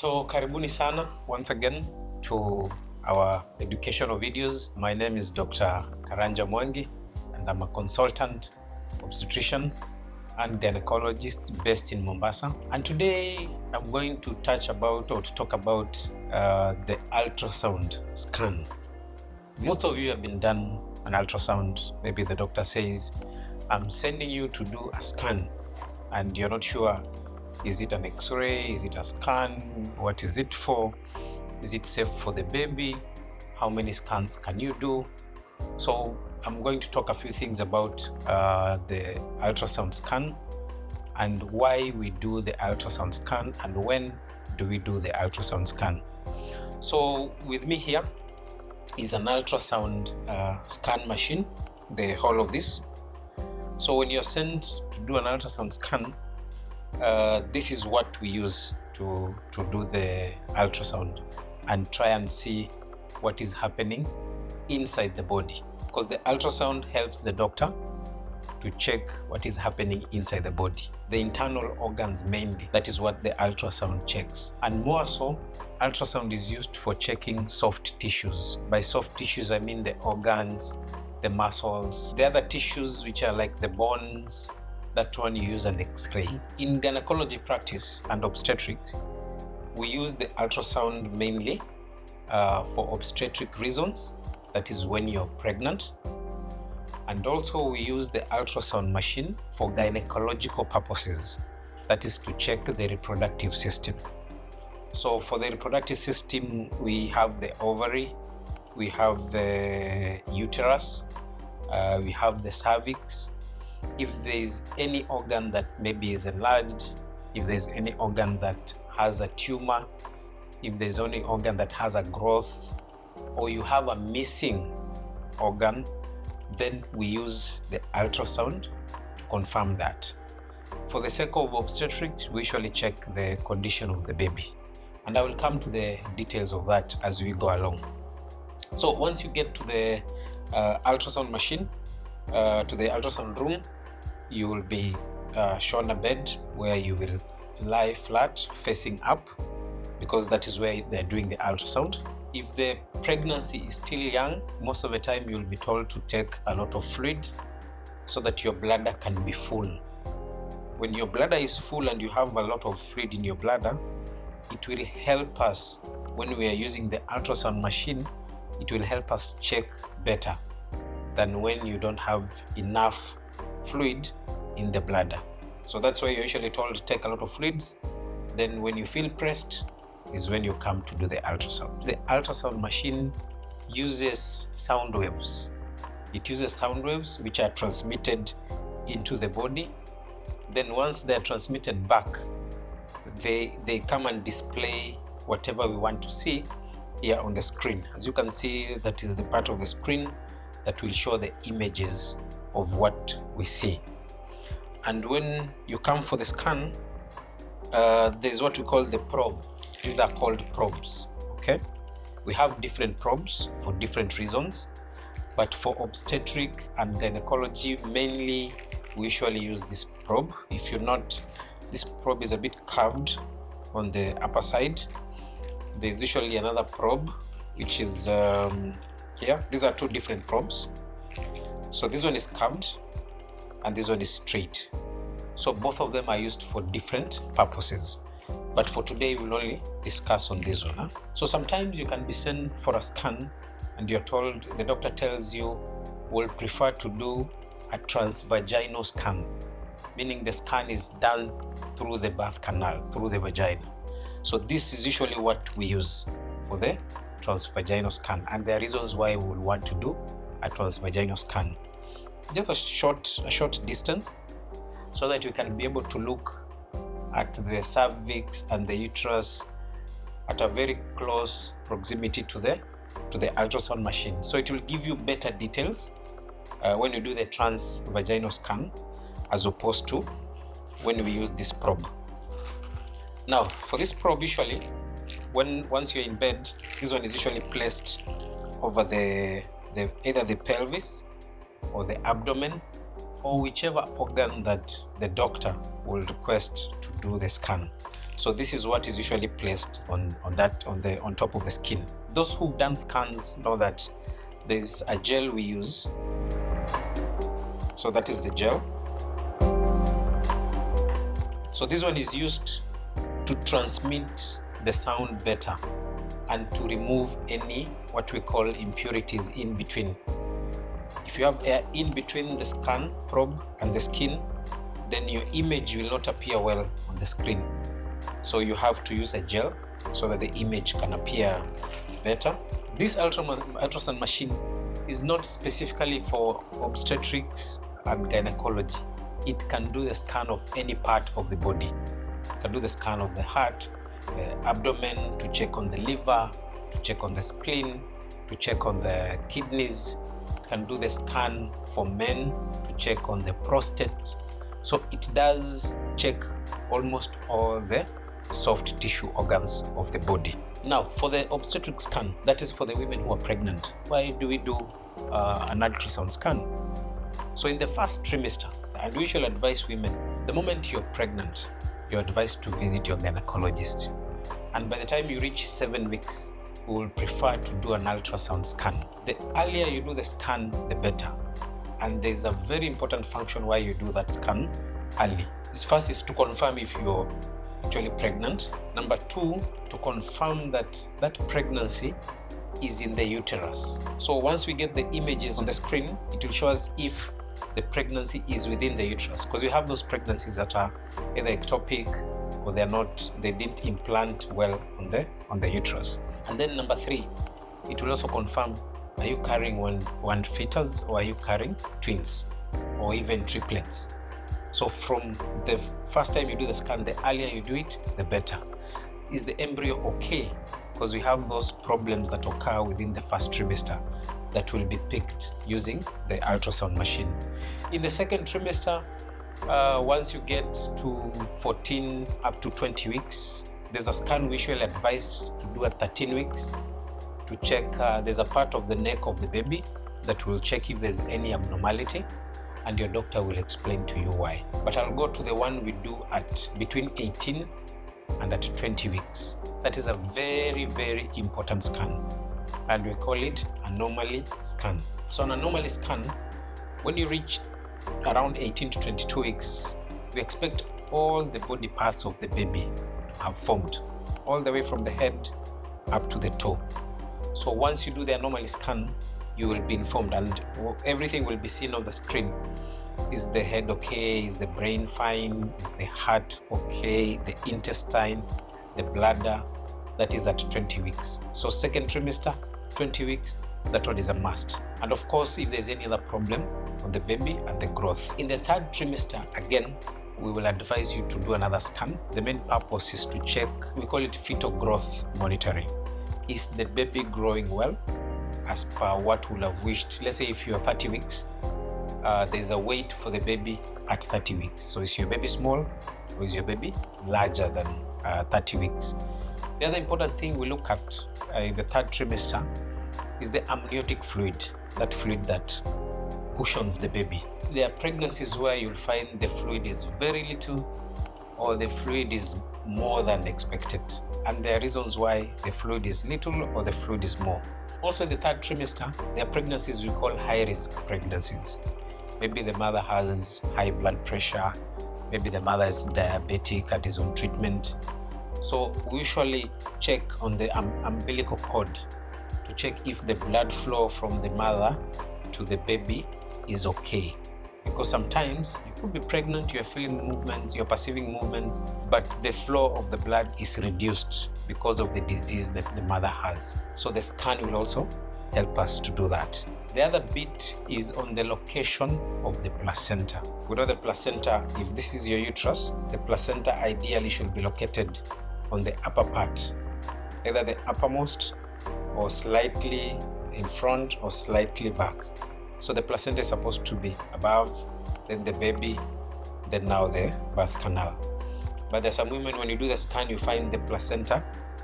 So karibuni sana once again to our educational videos. My name is Dr. Karanja Mwangi and I'm a consultant obstetrician and gynecologist based in Mombasa. And today I'm going to talk about the ultrasound scan. Most of you have been done an ultrasound. Maybe the doctor says, I'm sending you to do a scan and you're not sure, is it an x-ray, is it a scan, what is it for, is it safe for the baby, how many scans can you do? So I'm going to talk a few things about the ultrasound scan and why we do the ultrasound scan and when do we do the ultrasound scan. So with me here is an ultrasound scan machine, the whole of this. So when you're sent to do an ultrasound scan, this is what we use to do the ultrasound and try and see what is happening inside the body, because the ultrasound helps the doctor to check what is happening inside the body, the internal organs mainly. That is what the ultrasound checks. And more so, ultrasound is used for checking soft tissues. By soft tissues, I mean the organs, the muscles, the other tissues which are like the bones. That one you use an x-ray. In gynecology practice and obstetrics, we use the ultrasound mainly for obstetric reasons. That is when you're pregnant. And also we use the ultrasound machine for gynecological purposes. That is to check the reproductive system. So for the reproductive system, we have the ovary, we have the uterus, we have the cervix. If there is any organ that maybe is enlarged, if there's any organ that has a tumor, if there's any organ that has a growth, or you have a missing organ, then we use the ultrasound to confirm that. For the sake of obstetrics, we usually check the condition of the baby. And I will come to the details of that as we go along. So once you get to the ultrasound machine, to the ultrasound room, you will be shown a bed where you will lie flat facing up, because that is where they're doing the ultrasound. If the pregnancy is still young, most of the time you'll be told to take a lot of fluid so that your bladder can be full. When your bladder is full and you have a lot of fluid in your bladder, it will help us when we are using the ultrasound machine. It will help us check better than when you don't have enough fluid in the bladder. So that's why you're usually told to take a lot of fluids. Then when you feel pressed is when you come to do the ultrasound. The ultrasound machine uses sound waves. It uses sound waves which are transmitted into the body. Then once they're transmitted back, they come and display whatever we want to see here on the screen. As you can see, that is the part of the screen that will show the images of what we see. And when you come for the scan, there's what we call the probe. These are called probes, okay? We have different probes for different reasons, but for obstetric and gynecology, mainly we usually use this probe. If you're not, this probe is a bit curved on the upper side. There's usually another probe, which is here. These are two different probes. So this one is curved and this one is straight. So both of them are used for different purposes. But for today, we'll only discuss on this one. So sometimes you can be sent for a scan and you're told, the doctor tells you, we'll prefer to do a transvaginal scan, meaning the scan is done through the birth canal, through the vagina. So this is usually what we use for the transvaginal scan, and there are reasons why we will want to do a transvaginal scan. Just a short distance, so that you can be able to look at the cervix and the uterus at a very close proximity to the ultrasound machine. So it will give you better details when you do the transvaginal scan, as opposed to when we use this probe. Now, for this probe, usually, once you're in bed, this one is usually placed over either the pelvis or the abdomen, or whichever organ that the doctor will request to do the scan. So this is what is usually placed on top of the skin. Those who've done scans know that there's a gel we use. So that is the gel. So this one is used to transmit the sound better and to remove any what we call impurities in between. If you have air in between the scan probe and the skin, then your image will not appear well on the screen. So you have to use a gel so that the image can appear better. This ultrasound machine is not specifically for obstetrics and gynecology. It can do the scan of any part of the body. It can do the scan of the heart, the abdomen, to check on the liver, to check on the spleen, to check on the kidneys. It can do the scan for men to check on the prostate. So it does check almost all the soft tissue organs of the body. Now, for the obstetric scan, that is for the women who are pregnant. Why do we do an ultrasound scan? So in the first trimester, and we shall advise women, the moment you're pregnant, you're advised to visit your gynecologist. And by the time you reach 7 weeks, we will prefer to do an ultrasound scan. The earlier you do the scan, the better. And there's a very important function why you do that scan early. This first is to confirm if you're actually pregnant. Number 2, to confirm that that pregnancy is in the uterus. So once we get the images on the screen, it will show us if the pregnancy is within the uterus, because you have those pregnancies that are either ectopic or they didn't implant well on the uterus. And then number 3, it will also confirm, are you carrying one fetus, or are you carrying twins or even triplets? So from the first time you do the scan, the earlier you do it, the better. Is the embryo okay? Because we have those problems that occur within the first trimester that will be picked using the ultrasound machine. In the second trimester, once you get to 14 up to 20 weeks, there's a scan we usually advise to do at 13 weeks to check, there's a part of the neck of the baby that will check if there's any abnormality, and your doctor will explain to you why. But I'll go to the one we do at between 18 and at 20 weeks. That is a very, very important scan, and we call it anomaly scan. So an anomaly scan, when you reach around 18 to 22 weeks, we expect all the body parts of the baby to have formed, all the way from the head up to the toe. So once you do the anomaly scan, you will be informed, and everything will be seen on the screen. Is the head okay? Is the brain fine? Is the heart okay? The intestine, the bladder? That is at 20 weeks. So second trimester, 20 weeks, that one is a must. And of course, if there's any other problem on the baby and the growth. In the third trimester, again, we will advise you to do another scan. The main purpose is to check, we call it fetal growth monitoring. Is the baby growing well as per what we'll have wished? Let's say if you're 30 weeks, there's a weight for the baby at 30 weeks. So is your baby small, or is your baby larger than 30 weeks? The other important thing we look at in the third trimester is the amniotic fluid, that fluid that cushions the baby. There are pregnancies where you'll find the fluid is very little, or the fluid is more than expected. And there are reasons why the fluid is little or the fluid is more. Also in the third trimester, there are pregnancies we call high-risk pregnancies. Maybe the mother has high blood pressure, maybe the mother is diabetic and is on treatment. So we usually check on the umbilical cord to check if the blood flow from the mother to the baby is okay. Because sometimes you could be pregnant, you're feeling the movements, you're perceiving movements, but the flow of the blood is reduced because of the disease that the mother has. So the scan will also help us to do that. The other bit is on the location of the placenta. We know the placenta, if this is your uterus, the placenta ideally should be located on the upper part, either the uppermost or slightly in front or slightly back. So the placenta is supposed to be above, then the baby, then now the birth canal. But there's some women, when you do the scan, you find the placenta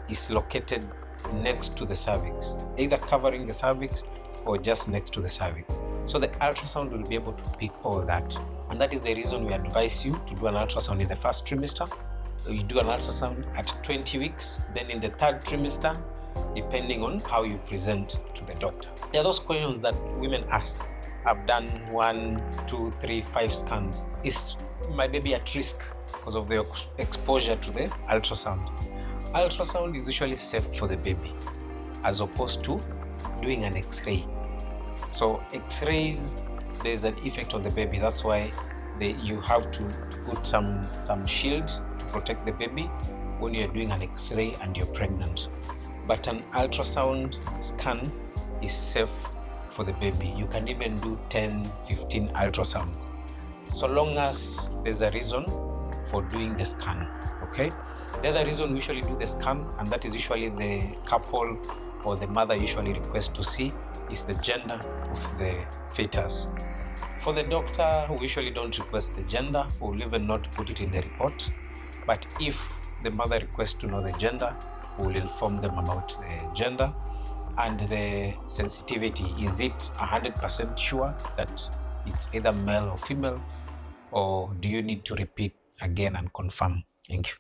is located next to the cervix, either covering the cervix or just next to the cervix. So the ultrasound will be able to pick all that. And that is the reason we advise you to do an ultrasound in the first trimester. you do an ultrasound at 20 weeks, then in the 3rd trimester, depending on how you present to the doctor. There are those questions that women ask. I've done 1, 2, 3, 5 scans. Is my baby at risk because of the exposure to the ultrasound? Ultrasound is usually safe for the baby as opposed to doing an X-ray. So X-rays, there's an effect on the baby. That's why you have to put some shield to protect the baby when you're doing an X-ray and you're pregnant. But an ultrasound scan is safe for the baby. You can even do 10, 15 ultrasound, so long as there's a reason for doing the scan, okay? The other reason we usually do the scan, and that is usually the couple or the mother usually requests to see, is the gender of the fetus. For the doctor, we usually don't request the gender. We'll even not put it in the report. But if the mother requests to know the gender, we'll inform them about the gender and the sensitivity. Is it 100% sure that it's either male or female, or do you need to repeat again and confirm? Thank you.